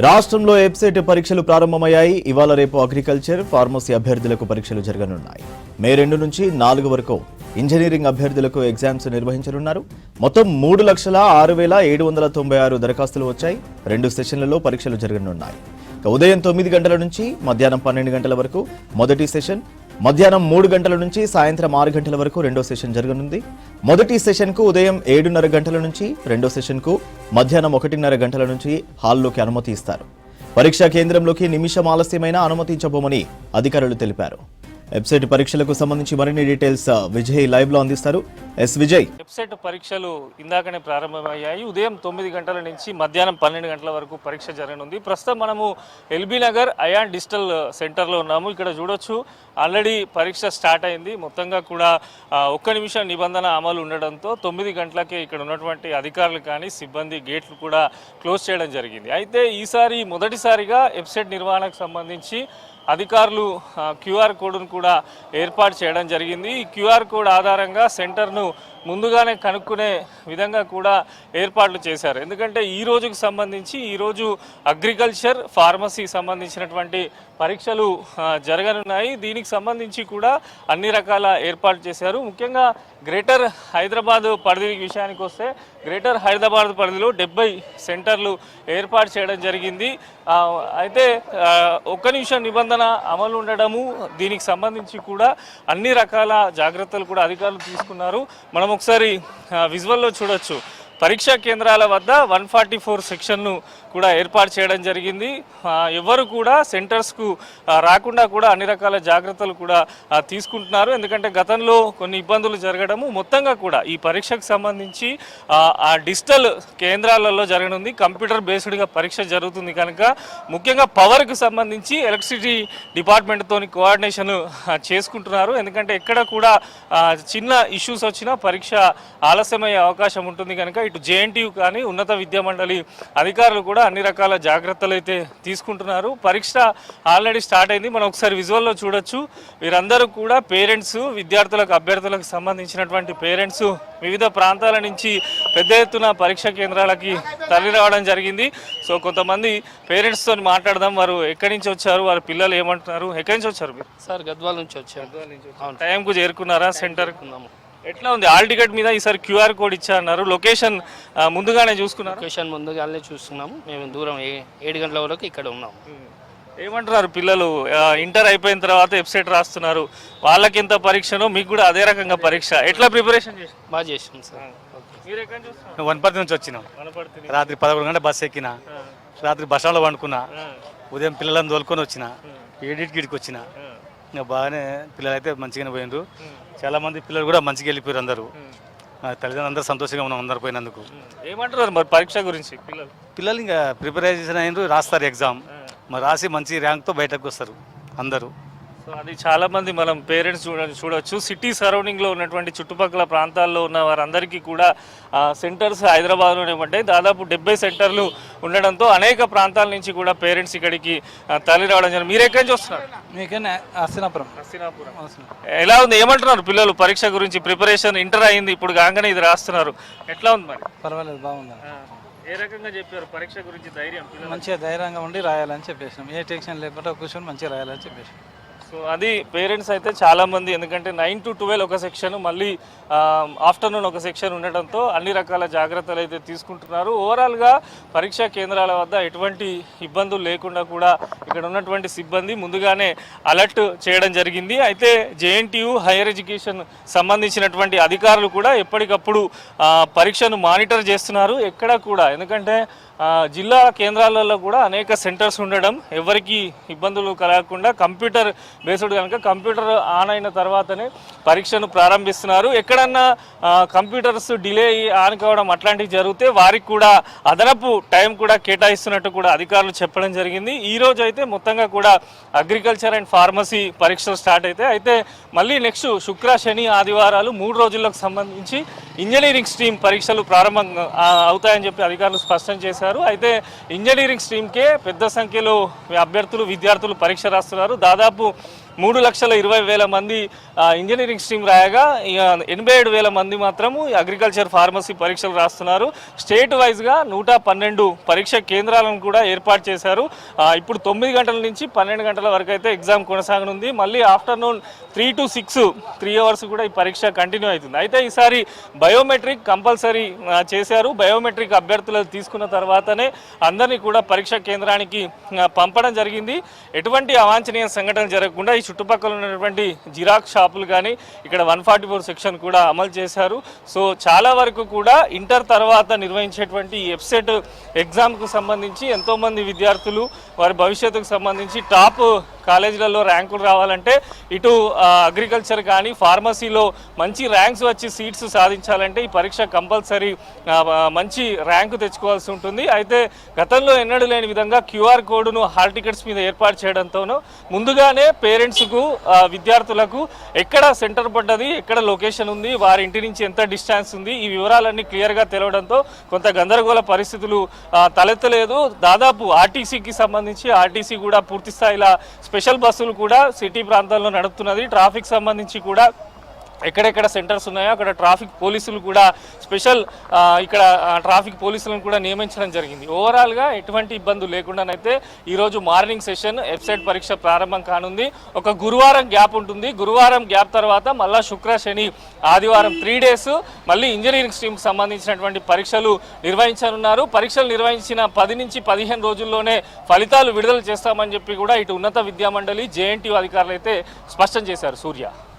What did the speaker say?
రాష్ట్రంలో ఎబ్సెట్ పరీక్షలు ప్రారంభమయ్యాయి. ఇవాళ రేపు అగ్రికల్చర్, ఫార్మసీ అభ్యర్థులకు పరీక్షలు జరగనున్నాయి. మే 2 నుంచి 4 వరకు ఇంజనీరింగ్ అభ్యర్థులకు ఎగ్జామ్స్ నిర్వహించనున్నారు. మొత్తం 3,06,796 దరఖాస్తులు వచ్చాయి. 2 సెషన్లలో పరీక్షలు జరగనున్నాయి. ఉదయం 9 గంటల నుంచి మధ్యాహ్నం 12 గంటల వరకు మొదటి సెషన్, మధ్యాహ్నం 3 గంటల నుంచి సాయంత్రం 6 గంటల వరకు రెండో సెషన్ జరగనుంది. మొదటి సెషన్కు ఉదయం 7:30 గంటల నుంచి, రెండో సెషన్కు మధ్యాహ్నం 1:30 గంటల నుంచి హాల్లోకి అనుమతి ఇస్తారు. పరీక్షా కేంద్రంలోకి నిమిషం ఆలస్యమైనా అనుమతించబోమని అధికారులు తెలిపారు. వెబ్సైట్ పరీక్షలకు సంబంధించి మరిన్ని డీటెయిల్స్ విజయ్ లైవ్ లో అందిస్తారు. విజయ్, వెబ్సైట్ పరీక్షలు ఇందాకనే ప్రారంభమయ్యాయి. ఉదయం 9 గంటల నుంచి మధ్యాహ్నం 12 గంటల వరకు పరీక్ష జరగనుంది. ప్రస్తుతం మనము ఎల్బీ నగర్ అయాన్ డిజిటల్ సెంటర్లో ఉన్నాము. ఇక్కడ చూడొచ్చు, ఆల్రెడీ పరీక్ష స్టార్ట్ అయింది. మొత్తంగా కూడా 1 నిమిషం నిబంధన అమలు ఉండడంతో 9 గంటలకే ఇక్కడ ఉన్నటువంటి అధికారులు కానీ సిబ్బంది గేట్లు కూడా క్లోజ్ చేయడం జరిగింది. అయితే ఈసారి మొదటిసారిగా వెబ్సైట్ నిర్వహణకు సంబంధించి అధికారులు క్యూఆర్ కోడ్ను కూడా ఏర్పాటు చేయడం జరిగింది. ఈ క్యూఆర్ కోడ్ ఆధారంగా సెంటర్ను ముందుగానే కనుక్కునే విధంగా కూడా ఏర్పాట్లు చేశారు. ఎందుకంటే ఈ రోజుకు సంబంధించి ఈరోజు అగ్రికల్చర్, ఫార్మసీ సంబంధించినటువంటి పరీక్షలు జరగనున్నాయి. దీనికి సంబంధించి కూడా అన్ని రకాల ఏర్పాట్లు చేశారు. ముఖ్యంగా గ్రేటర్ హైదరాబాద్ పరిధి విషయానికి వస్తే, గ్రేటర్ హైదరాబాద్ పరిధిలో 70 సెంటర్లు ఏర్పాటు చేయడం జరిగింది. అయితే 1 నిమిషం నిబంధన అమలు ఉండడము, దీనికి సంబంధించి కూడా అన్ని రకాల జాగ్రత్తలు కూడా అధికారులు తీసుకున్నారు. మనం ఒకసారి విజువల్లో చూడొచ్చు. పరీక్షా కేంద్రాల వద్ద 144 సెక్షన్ను కూడా ఏర్పాటు చేయడం జరిగింది. ఎవరు కూడా సెంటర్స్కు రాకుండా కూడా అన్ని రకాల జాగ్రత్తలు కూడా తీసుకుంటున్నారు. ఎందుకంటే గతంలో కొన్ని ఇబ్బందులు జరగడము, మొత్తంగా కూడా ఈ పరీక్షకు సంబంధించి ఆ డిజిటల్ కేంద్రాలలో జరగనుంది. కంప్యూటర్ బేస్డ్గా పరీక్ష జరుగుతుంది కనుక ముఖ్యంగా పవర్కు సంబంధించి ఎలక్ట్రిసిటీ డిపార్ట్మెంట్తో కోఆర్డినేషన్ చేసుకుంటున్నారు. ఎందుకంటే ఎక్కడ కూడా చిన్న ఇష్యూస్ వచ్చినా పరీక్ష ఆలస్యమయ్యే అవకాశం ఉంటుంది కనుక ఇటు జేఎన్టీయూ కానీ ఉన్నత విద్యా మండలి అధికారులు కూడా అన్ని రకాల జాగ్రత్తలు అయితే తీసుకుంటున్నారు. పరీక్ష ఆల్రెడీ స్టార్ట్ అయింది. మనం ఒకసారి విజువల్లో చూడొచ్చు. వీరందరూ కూడా పేరెంట్స్, విద్యార్థులకు, అభ్యర్థులకు సంబంధించినటువంటి పేరెంట్స్ వివిధ ప్రాంతాల నుంచి పెద్ద ఎత్తున పరీక్షా కేంద్రాలకి తరలి రావడం జరిగింది. సో కొంతమంది పేరెంట్స్తో మాట్లాడదాం. వారు ఎక్కడి నుంచి వచ్చారు, వారి పిల్లలు ఏమంటున్నారు? ఎక్కడి నుంచి వచ్చారు మీరు? సార్ గద్వాల నుంచి వచ్చారు. టైంకు చేరుకున్నారా సెంటర్కి? ఎట్లా ఉంది? ఆల్ టికెట్ మీద ఈసారి క్యూఆర్ కోడ్ ఇచ్చారన్నారు. లొకేషన్ ముందుగానే చూసుకున్నారు? లొకేషన్ ముందుగానే చూస్తున్నాము. మేము దూరం 7 గంటల వరకు ఇక్కడ ఉన్నాము. ఏమంటున్నారు పిల్లలు? ఇంటర్ అయిపోయిన తర్వాత వెబ్సైట్ రాస్తున్నారు. వాళ్ళకి ఎంత పరీక్షనో మీకు కూడా అదే రకంగా పరీక్ష. ఎట్లా ప్రిపరేషన్ చేసి? బాగా చేస్తున్నాం సార్. మీరు ఎక్కడి నుంచి వస్తున్నారు? వనపర్తి నుంచి వచ్చినాం. రాత్రి 11 గంటల బస్సు ఎక్కిన, రాత్రి బస్ స్టాండ్లో వండుకున్నా, ఉదయం పిల్లలను తోలుకొని వచ్చిన, 7కి వచ్చిన. ఇంకా బాగానే పిల్లలు అయితే మంచిగానే పోయినారు. చాలా మంది పిల్లలు కూడా మంచిగా వెళ్ళిపోయారు. అందరూ తల్లిదండ్రులు అందరూ సంతోషంగా ఉన్నాం అందరు పోయినందుకు. ఏమంటున్నారు మరి పరీక్ష గురించి? పిల్లలు ఇంకా ప్రిపరేషన్ అయినారు, రాస్తారు ఎగ్జామ్. మరి రాసి మంచి ర్యాంక్తో బయటకు వస్తారు అందరూ. సో అది చాలామంది మనం పేరెంట్స్ చూడవచ్చు. సిటీ సరౌండింగ్లో ఉన్నటువంటి చుట్టుపక్కల ప్రాంతాల్లో ఉన్న వారందరికీ కూడా సెంటర్స్ హైదరాబాద్లోనే పడ్డాయి. దాదాపు 70 సెంటర్లు ఉండడంతో అనేక ప్రాంతాల నుంచి కూడా పేరెంట్స్ ఇక్కడికి తరలి రావడం జరిగింది. మీరు ఎక్కడి నుంచి వస్తున్నారు? హస్తినాపురం. ఎలా ఉంది? ఏమంటున్నారు పిల్లలు పరీక్ష గురించి? ప్రిపరేషన్ ఇంటర్ అయింది, ఇప్పుడు కాగానే ఇది రాస్తున్నారు. ఎట్లా ఉంది మరి? పర్వాలేదు, బాగుంది. ఏ రకంగా చెప్పారు పరీక్ష గురించి? ధైర్యం? మంచిగా ధైర్యంగా ఉండి రాయాలని చెప్పేసినాం. ఏ టెన్షన్ లేకుండా కూర్చొని మంచిగా రాయాలని చెప్పేసినాం. సో అది పేరెంట్స్ అయితే చాలామంది, ఎందుకంటే 9 to 12 ఒక సెక్షన్, మళ్ళీ ఆఫ్టర్నూన్ ఒక సెక్షన్ ఉండటంతో అన్ని రకాల జాగ్రత్తలు అయితే తీసుకుంటున్నారు. ఓవరాల్గా పరీక్షా కేంద్రాల వద్ద ఎటువంటి ఇబ్బందులు లేకుండా కూడా ఇక్కడ ఉన్నటువంటి సిబ్బంది ముందుగానే అలర్ట్ చేయడం జరిగింది. అయితే జేఎన్టీయూ హైయర్ ఎడ్యుకేషన్ సంబంధించినటువంటి అధికారులు కూడా ఎప్పటికప్పుడు పరీక్షను మానిటర్ చేస్తున్నారు. ఎక్కడ కూడా, ఎందుకంటే జిల్లా కేంద్రాలలో కూడా అనేక సెంటర్స్ ఉండడం, ఎవరికి ఇబ్బందులు కలగకుండా కంప్యూటర్ బేస్డ్ కనుక కంప్యూటర్ ఆన్ అయిన తర్వాతనే పరీక్షను ప్రారంభిస్తున్నారు. ఎక్కడన్నా కంప్యూటర్స్ డిలే ఆన్ కావడం అట్లాంటివి జరిగితే వారికి కూడా అదనపు టైం కూడా కేటాయిస్తున్నట్టు కూడా అధికారులు చెప్పడం జరిగింది. ఈరోజు అయితే మొత్తంగా కూడా అగ్రికల్చర్ అండ్ ఫార్మసీ పరీక్షలు స్టార్ట్ అయితే మళ్ళీ నెక్స్ట్ శుక్ర, శని, ఆదివారాలు 3 రోజులకు సంబంధించి ఇంజనీరింగ్ స్ట్రీమ్ పరీక్షలు ప్రారంభం అవుతాయని చెప్పి అధికారులు స్పష్టం చేశారు. అయితే ఇంజనీరింగ్ స్ట్రీమ్కే పెద్ద సంఖ్యలో అభ్యర్థులు, విద్యార్థులు పరీక్ష రాస్తున్నారు. దాదాపు 3,20,000 మంది ఇంజనీరింగ్ స్ట్రీమ్ రాయగా 87,000 మంది మాత్రము అగ్రికల్చర్ ఫార్మసీ పరీక్షలు రాస్తున్నారు. స్టేట్ వైజ్గా 112 పరీక్ష కేంద్రాలను కూడా ఏర్పాటు చేశారు. ఇప్పుడు 9 గంటల నుంచి 12 గంటల వరకు అయితే ఎగ్జామ్ కొనసాగనుంది. మళ్ళీ ఆఫ్టర్నూన్ 3 to 6 3 అవర్స్ కూడా ఈ పరీక్ష కంటిన్యూ అవుతుంది. అయితే ఈసారి బయోమెట్రిక్ కంపల్సరీ చేశారు. బయోమెట్రిక్ అభ్యర్థులు తీసుకున్న తర్వాతనే అందరినీ కూడా పరీక్ష కేంద్రానికి పంపడం జరిగింది. ఎటువంటి అవాంఛనీయ సంఘటనలు జరగకుండా ఈ చుట్టుపక్కల ఉన్నటువంటి జిరాక్స్ షాపులు కానీ ఇక్కడ 144 సెక్షన్ కూడా అమలు చేశారు. సో చాలా వరకు కూడా ఇంటర్ తర్వాత నిర్వహించేటువంటి ఎఫ్సెట్ ఎగ్జామ్కు సంబంధించి ఎంతోమంది విద్యార్థులు వారి భవిష్యత్తుకు సంబంధించి టాప్ కాలేజీలలో ర్యాంకులు రావాలంటే ఇటు అగ్రికల్చర్ కానీ ఫార్మసీలో మంచి ర్యాంక్స్ వచ్చి సీట్స్ సాధించాలంటే ఈ పరీక్ష కంపల్సరీ మంచి ర్యాంకు తెచ్చుకోవాల్సి ఉంటుంది. అయితే గతంలో ఎన్నడూ లేని విధంగా QR కోడ్ను హాల్ టికెట్స్ మీద ఏర్పాటు చేయడంతోనూ ముందుగానే పేరెంట్స్కు విద్యార్థులకు ఎక్కడ సెంటర్ పడ్డది, ఎక్కడ లొకేషన్ ఉంది, వారి ఇంటి నుంచి ఎంత డిస్టెన్స్ ఉంది, ఈ వివరాలన్నీ క్లియర్గా తెలవడంతో కొంత గందరగోళ పరిస్థితులు తలెత్తలేదు. దాదాపు ఆర్టీసీకి సంబంధించి ఆర్టీసీ కూడా పూర్తి స్థాయిలో స్పెషల్ బస్సులు కూడా సిటీ ప్రాంతాల్లో నడుపుతున్నది. ట్రాఫిక్ సంబంధించి కూడా ఎక్కడెక్కడ సెంటర్స్ ఉన్నాయో అక్కడ ట్రాఫిక్ పోలీసులు కూడా స్పెషల్ ఇక్కడ ట్రాఫిక్ పోలీసులను కూడా నియమించడం జరిగింది. ఓవరాల్గా ఎటువంటి ఇబ్బందులు లేకుండానైతే ఈరోజు మార్నింగ్ సెషన్ ఎఫ్సెట్ పరీక్ష ప్రారంభం కానుంది. ఒక గురువారం గ్యాప్ ఉంటుంది. గురువారం గ్యాప్ తర్వాత మళ్ళా శుక్ర శని ఆదివారం 3 days మళ్ళీ ఇంజనీరింగ్ స్ట్రీమ్కి సంబంధించినటువంటి పరీక్షలు నిర్వహించనున్నారు. పరీక్షలు నిర్వహించిన 10 నుంచి 15 రోజుల్లోనే ఫలితాలు విడుదల చేస్తామని చెప్పి కూడా ఇటు ఉన్నత విద్యామండలి JNTU అధికారులు అయితే స్పష్టం చేశారు. సూర్య.